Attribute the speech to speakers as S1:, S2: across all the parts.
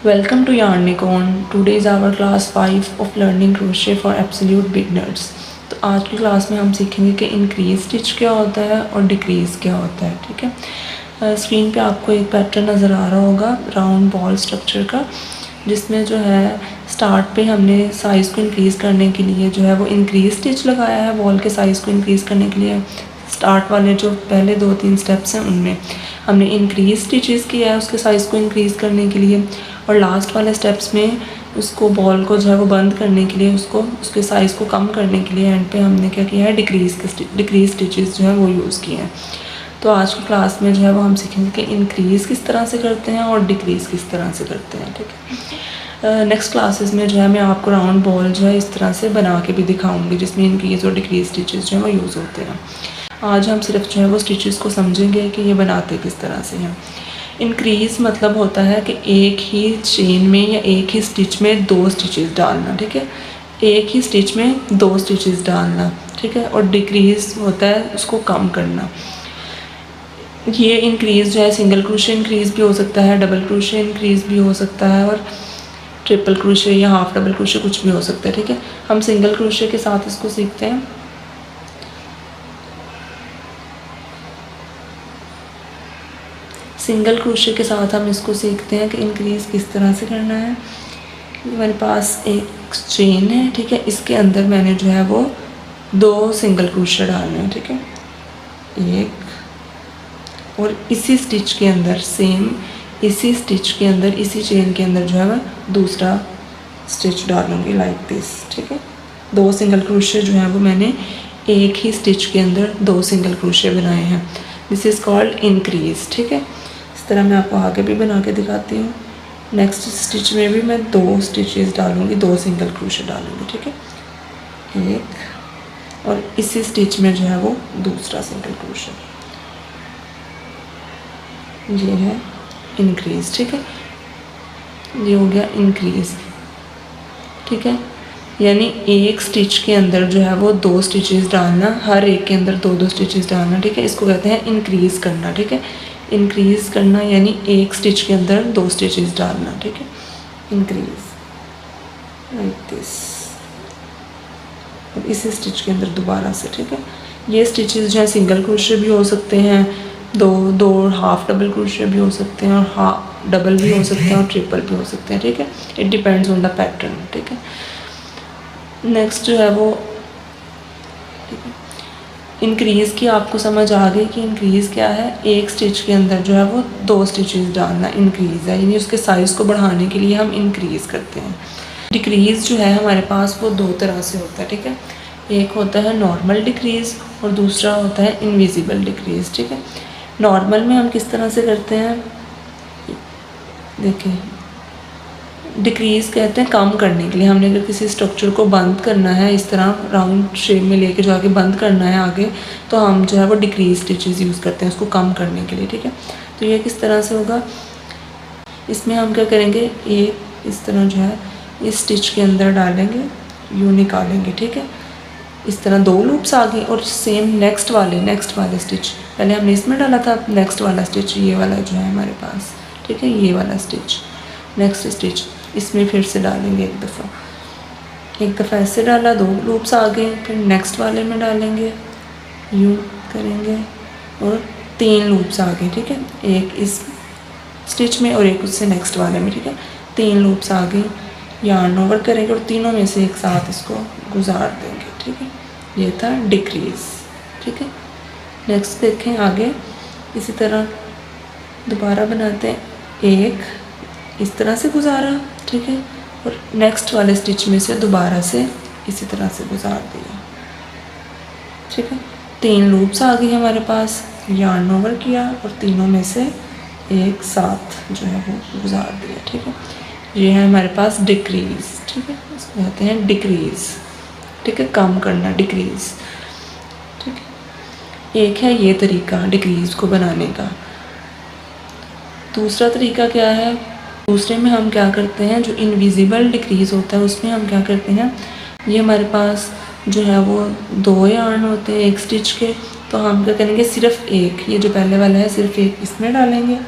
S1: Welcome to Yarnicon. Today is our class 5 of learning crochet for absolute beginners. तो आज की class में हम सीखेंगे कि इंक्रीज स्टिच क्या होता है और डिक्रीज़ क्या होता है। ठीक है, स्क्रीन पे आपको एक पैटर्न नज़र आ रहा होगा राउंड बॉल स्ट्रक्चर का, जिसमें जो है स्टार्ट पे हमने साइज़ को इंक्रीज़ करने के लिए जो है वो इंक्रीज स्टिच लगाया है। बॉल के साइज़ को इंक्रीज़ करने के लिए स्टार्ट वाले जो पहले 2-3 स्टेप्स हैं उनमें हमने इंक्रीज स्टिचेस किया है उसके साइज़ को इंक्रीज़ करने के लिए, और लास्ट वाले स्टेप्स में उसको बॉल को जो है वो बंद करने के लिए उसके साइज़ को कम करने के लिए एंड पे हमने क्या किया है, डिक्रीज़ स्टिचेस जो है वो यूज़ किए हैं। तो आज की क्लास में जो है वो हम सीखेंगे कि इंक्रीज़ किस तरह से करते हैं और डिक्रीज़ किस तरह से करते हैं। ठीक है, नेक्स्ट क्लासेस में जो है मैं आपको राउंड बॉल जो है इस तरह से बना के भी दिखाऊंगी जिसमें इंक्रीज़ और डिक्रीज़ स्टिचेस जो है वो यूज़ होते हैं। आज हम सिर्फ जो है वो स्टिचेस को समझेंगे कि ये बनाते किस तरह से हैं। इंक्रीज़ मतलब होता है कि एक ही चेन में या एक ही स्टिच में 2 स्टिचेस डालना। ठीक है, एक ही स्टिच में 2 स्टिचेस डालना। ठीक है, और डिक्रीज़ होता है उसको कम करना। ये इंक्रीज़ जो है सिंगल क्रोशे इंक्रीज़ भी हो सकता है, डबल क्रोशे इंक्रीज़ भी हो सकता है, और ट्रिपल क्रोशे या हाफ डबल क्रोशे कुछ भी हो सकता है। ठीक है, हम सिंगल क्रोशे के साथ इसको सीखते हैं। सिंगल क्रोशे के साथ हम इसको सीखते हैं कि इंक्रीज़ किस तरह से करना है। मेरे पास एक चेन है, ठीक है, इसके अंदर मैंने जो है वो 2 सिंगल क्रोशे डालने हैं। ठीक है, एक, और इसी स्टिच के अंदर सेम इसी स्टिच के अंदर इसी चेन के अंदर जो है मैं दूसरा स्टिच डालूँगी लाइक दिस। ठीक है, 2 सिंगल क्रोशे जो है वो मैंने एक ही स्टिच के अंदर 2 सिंगल क्रोशे बनाए हैं। This is called increase. ठीक है, इस तरह मैं आपको आगे भी बना के दिखाती हूँ। नेक्स्ट स्टिच में भी मैं 2 स्टिचेस डालूँगी, 2 सिंगल क्रोशे डालूँगी। ठीक है, एक, और इसी स्टिच में जो है वो दूसरा सिंगल क्रोशे, ये है इंक्रीज़। ठीक है, ये हो गया इंक्रीज़। ठीक है, यानी एक स्टिच के अंदर जो है वो 2 स्टिचेस डालना, हर एक के अंदर 2-2 स्टिचेस डालना। ठीक है, इसको कहते हैं इंक्रीज़ करना। ठीक है, इंक्रीज़ करना यानी एक स्टिच के अंदर 2 स्टिचेस डालना। ठीक है, इंक्रीज़ लाइक दिस, और इसी स्टिच के अंदर दोबारा से। ठीक है, ये स्टिचेस जो है सिंगल क्रोशे भी हो सकते हैं, दो हाफ डबल क्रोशे भी हो सकते हैं, और हाफ डबल भी हो सकते हैं, और ट्रिपल भी हो सकते हैं। ठीक है, it depends on the pattern. ठीक है, नेक्स्ट जो है वो, ठीक है, इंक्रीज़ की आपको समझ आ गई कि इंक्रीज़ क्या है। एक स्टिच के अंदर जो है वो 2 स्टिचेस डालना इंक्रीज़ है, यानी उसके साइज़ को बढ़ाने के लिए हम इंक्रीज़ करते हैं। डिक्रीज़ जो है हमारे पास वो 2 तरह से होता है। ठीक है, एक होता है नॉर्मल डिक्रीज़ और दूसरा होता है इनविजिबल डिक्रीज़। ठीक है, नॉर्मल में हम किस तरह से करते हैं, देखिए, डिक्रीज़ कहते हैं कम करने के लिए। हमने अगर किसी स्ट्रक्चर को बंद करना है, इस तरह राउंड शेप में लेके जो आगे बंद करना है आगे, तो हम जो है वो डिक्रीज़ स्टिचेस यूज़ करते हैं उसको कम करने के लिए। ठीक है, तो ये किस तरह से होगा, इसमें हम क्या करेंगे, एक इस तरह जो है इस स्टिच के अंदर डालेंगे, यूँ निकालेंगे। ठीक है, इस तरह 2 लूप्स आ गए, और सेम नेक्स्ट वाले स्टिच पहले हमने इसमें डाला था, नेक्स्ट वाला स्टिच ये वाला जो है हमारे पास। ठीक है, ये वाला स्टिच, नेक्स्ट स्टिच इसमें फिर से डालेंगे एक दफ़ा ऐसे डाला, 2 लूप्स आ गए, फिर नेक्स्ट वाले में डालेंगे, यूँ करेंगे, और 3 लूप्स आ गए। ठीक है, एक इस स्टिच में और एक उससे नेक्स्ट वाले में। ठीक है, 3 लूप्स आ गई, यार्न ओवर करेंगे और तीनों में से एक साथ इसको गुजार देंगे। ठीक है, ये था डिक्रीज़। ठीक है, नेक्स्ट देखें आगे, इसी तरह दोबारा बनाते हैं, एक इस तरह से गुजारा। ठीक है, और नेक्स्ट वाले स्टिच में से दोबारा से इसी तरह से गुजार दिया। ठीक है, 3 लूप्स आ गई हमारे पास, यार्न ओवर किया और तीनों में से एक साथ जो है वो गुजार दिया। ठीक है, ये है हमारे पास डिक्रीज़। ठीक है, इसको कहते हैं डिक्रीज़। ठीक है, कम करना, डिक्रीज़। ठीक है, एक है ये तरीका डिक्रीज़ को बनाने का। दूसरा तरीका क्या है, दूसरे में हम क्या करते हैं, जो इनविजिबल डिक्रीज़ होता है उसमें हम क्या करते हैं, ये हमारे पास जो है वो 2 यार्न होते हैं एक स्टिच के, तो हम क्या करेंगे, सिर्फ एक, ये जो पहले वाला है सिर्फ एक इसमें डालेंगे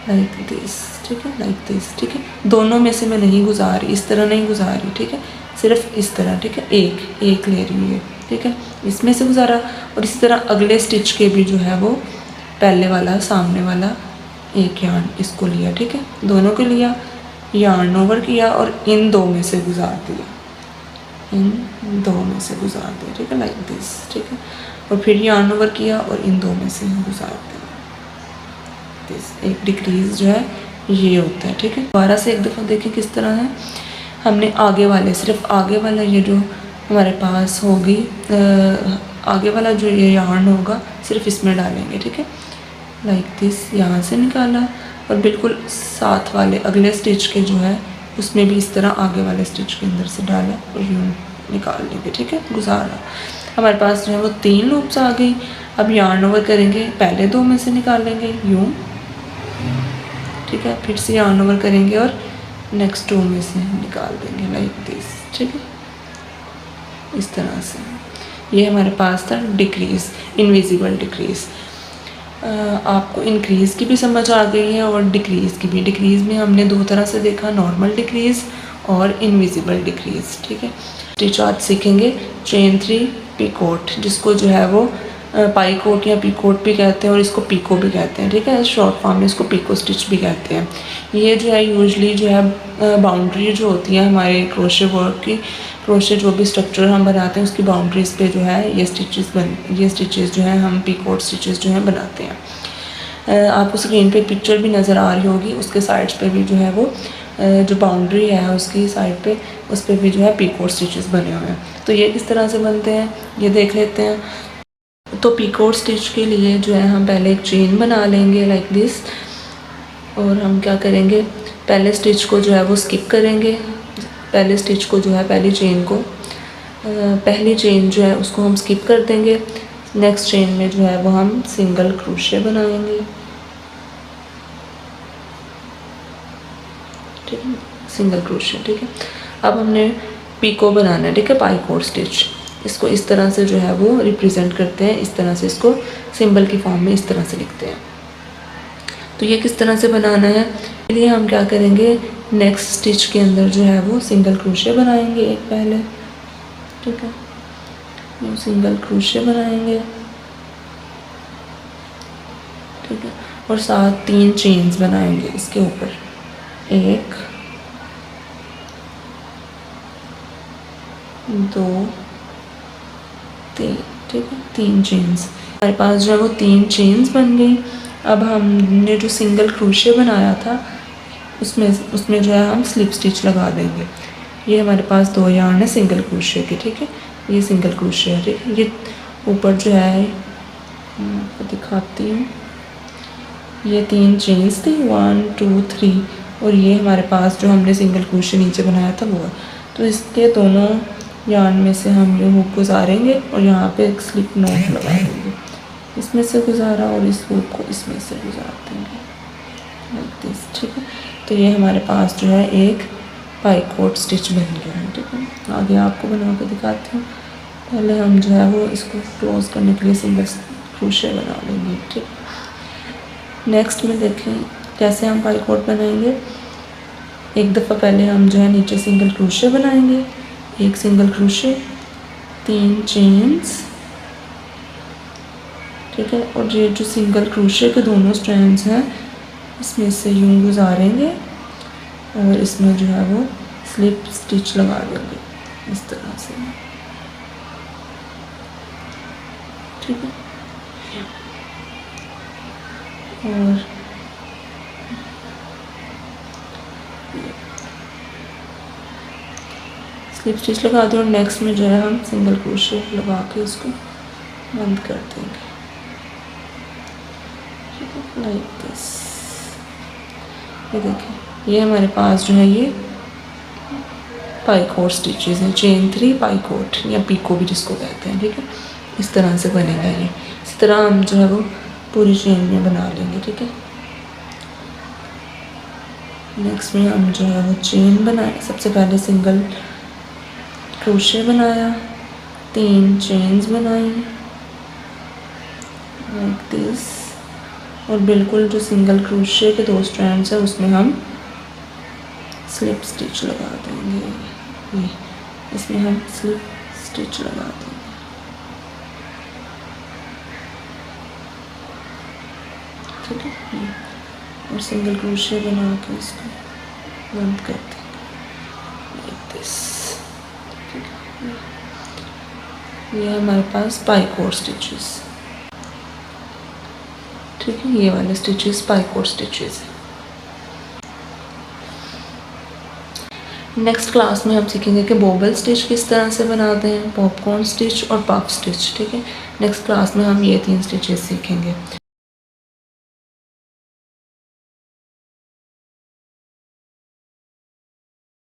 S1: लाइक दिस। ठीक है, लाइक दिस, ठीक है। दोनों में से मैं नहीं गुजार रही, इस तरह नहीं गुजार रही, ठीक है, सिर्फ इस तरह, ठीक है, एक एक ले रही हूँ ये, ठीक है, इसमें से गुजारा। और इसी तरह अगले स्टिच के भी जो है वो पहले वाला सामने वाला एक यार्न इसको लिया, ठीक है, दोनों को लिया, यार्न ओवर किया और इन दो में से गुजार दिया, इन दो में से गुजार दिया, ठीक है, लाइक दिस, ठीक है। और फिर यार्न ओवर किया और इन दो में से गुजार दिया, दिस। एक डिक्रीज जो है ये होता है, ठीक है। दोबारा से एक दफ़ा देखें किस तरह है। हमने आगे वाले, सिर्फ आगे वाला ये जो हमारे पास होगी, आगे वाला जो ये यार्न होगा सिर्फ इसमें डालेंगे, ठीक है, लाइक दिस, यहाँ से निकाला। और बिल्कुल साथ वाले अगले स्टिच के जो है उसमें भी इस तरह आगे वाले स्टिच के अंदर से डाला और यूँ निकाल लेंगे, ठीक है, गुजारा। हमारे पास जो है वो 3 लूप्स आ गई। अब यार्न ओवर करेंगे, पहले 2 में से निकालेंगे यूँ, ठीक है, फिर से यार्न ओवर करेंगे और नेक्स्ट 2 में से निकाल देंगे, लाइक दिस, ठीक है, इस तरह से। ये हमारे पास था डिक्रीज़, इनविजिबल डिक्रीज़। आपको इंक्रीज़ की भी समझ आ गई है और डिक्रीज़ की भी। डिक्रीज़ में हमने 2 तरह से देखा, नॉर्मल डिक्रीज़ और इनविजिबल डिक्रीज़, ठीक है। स्टिच आज सीखेंगे चेन 3 पीकोट, जिसको जो है वो पाईकोट या पीकोट भी कहते हैं और इसको पीको भी कहते हैं, ठीक है, शॉर्ट फॉर्म में इसको पीको स्टिच भी कहते हैं। ये जो है यूजुअली जो है बाउंड्री जो होती है हमारे क्रोशे वर्क की, क्रोशे जो भी स्ट्रक्चर हम बनाते हैं उसकी बाउंड्रीज़ पे जो है ये स्टिचेस जो है हम पीकोट स्टिचेस जो है बनाते हैं। आपको स्क्रीन पे पिक्चर भी नज़र आ रही होगी, उसके साइड्स पे भी जो है वो जो बाउंड्री है उसकी साइड पे, उस पर भी जो है पीकोट स्टिचेस बने हुए हैं। तो ये किस तरह से बनते हैं ये देख लेते हैं। तो पीकोट स्टिच के लिए जो है हम पहले एक चेन बना लेंगे लाइक दिस, और हम क्या करेंगे, पहले स्टिच को जो है वो स्किप करेंगे, पहले स्टिच को जो है पहली चेन को, पहली चेन जो है उसको हम स्किप कर देंगे। नेक्स्ट चेन में जो है वो हम सिंगल क्रोशे बनाएंगे, ठीक है, सिंगल क्रोशे, ठीक है। अब हमने पीको बनाना है, ठीक है, पाईकोट स्टिच। इसको इस तरह से जो है वो रिप्रेजेंट करते हैं, इस तरह से इसको सिंबल की फॉर्म में इस तरह से लिखते हैं। तो ये किस तरह से बनाना है, इसलिए हम क्या करेंगे, नेक्स्ट स्टिच के अंदर जो है वो सिंगल क्रोशे बनाएंगे एक पहले, ठीक है, ये सिंगल क्रोशे बनाएंगे, ठीक है, और साथ 3 चेन्स बनाएंगे इसके ऊपर, 1 2 3, ठीक है, 3 चेन्स। हमारे पास जो है वो 3 चेन्स बन गई। अब हमने जो सिंगल क्रोशे बनाया था उसमें जो है हम स्लिप स्टिच लगा देंगे। ये हमारे पास 2 यार्न है सिंगल क्रोशे के, ठीक है, ये सिंगल क्रोशे है, ठीक है। ये ऊपर जो है मैं आपको दिखाती हूँ, ये 3 चेन्स थी, 1 2 3, और ये हमारे पास जो हमने सिंगल क्रोशे नीचे बनाया था वो है। तो इसके दोनों यार्न में से हम ये हुक गुजारेंगे और यहाँ पे एक स्लिप नॉट लगा देंगे, इसमें से गुजारा और इस हुक को इसमें से गुजार देंगे लाइक दिस, ठीक है। तो ये हमारे पास जो है एक पाईकोट स्टिच बन गया है, ठीक है। आगे आपको बना के दिखाती हूँ। पहले हम जो है वो इसको क्लोज करने के लिए सिंगल क्रोशे बना लेंगे, ठीक है। नेक्स्ट में देखें कैसे हम पाईकोट बनाएंगे। एक दफ़ा पहले हम जो है नीचे सिंगल क्रोशे बनाएंगे, एक सिंगल क्रोशे, 3 चेन्स, ठीक है, और ये जो सिंगल क्रोशे के दोनों स्ट्रैंड्स हैं इसमें से यूँ गुजारेंगे और इसमें जो है वो स्लिप स्टिच लगा देंगे इस तरह से, ठीक है। और स्लिप स्टिच लगा दें और नेक्स्ट में जो है हम सिंगल क्रोशे लगा के इसको बंद कर देंगे, लाइक दिस। ये देखिए ये हमारे पास जो है ये पाईकोट स्टिचेस हैं, चेन 3 पाईकोट या पीको भी जिसको कहते हैं, ठीक है। इस तरह से बनेगा ये। इस तरह हम जो है वो पूरी चेन में बना लेंगे, ठीक है। नेक्स्ट में हम जो है वो चेन बनाए, सबसे पहले सिंगल क्रोशे बनाया, 3 चेन्स बनाई लाइक दिस, और बिल्कुल जो सिंगल क्रोशे के 2 स्ट्रैंड्स है उसमें हम स्लिप स्टिच लगा देंगे। ये इसमें हम स्लिप स्टिच लगा देंगे। ठीक है, और सिंगल क्रोशे बना के इसको बंद कर देंगे लाइक दिस। ठीक है, ये है हमारे पास पाइकोट स्टिचेस। ठीक है, ये वाले स्टिचेस पाइकोट स्टिचेस हैं। नेक्स्ट क्लास में हम सीखेंगे कि बॉबल स्टिच किस तरह से बनाते हैं, पॉपकॉर्न स्टिच और पफ स्टिच। ठीक है, नेक्स्ट क्लास में हम ये 3 स्टिचेस सीखेंगे।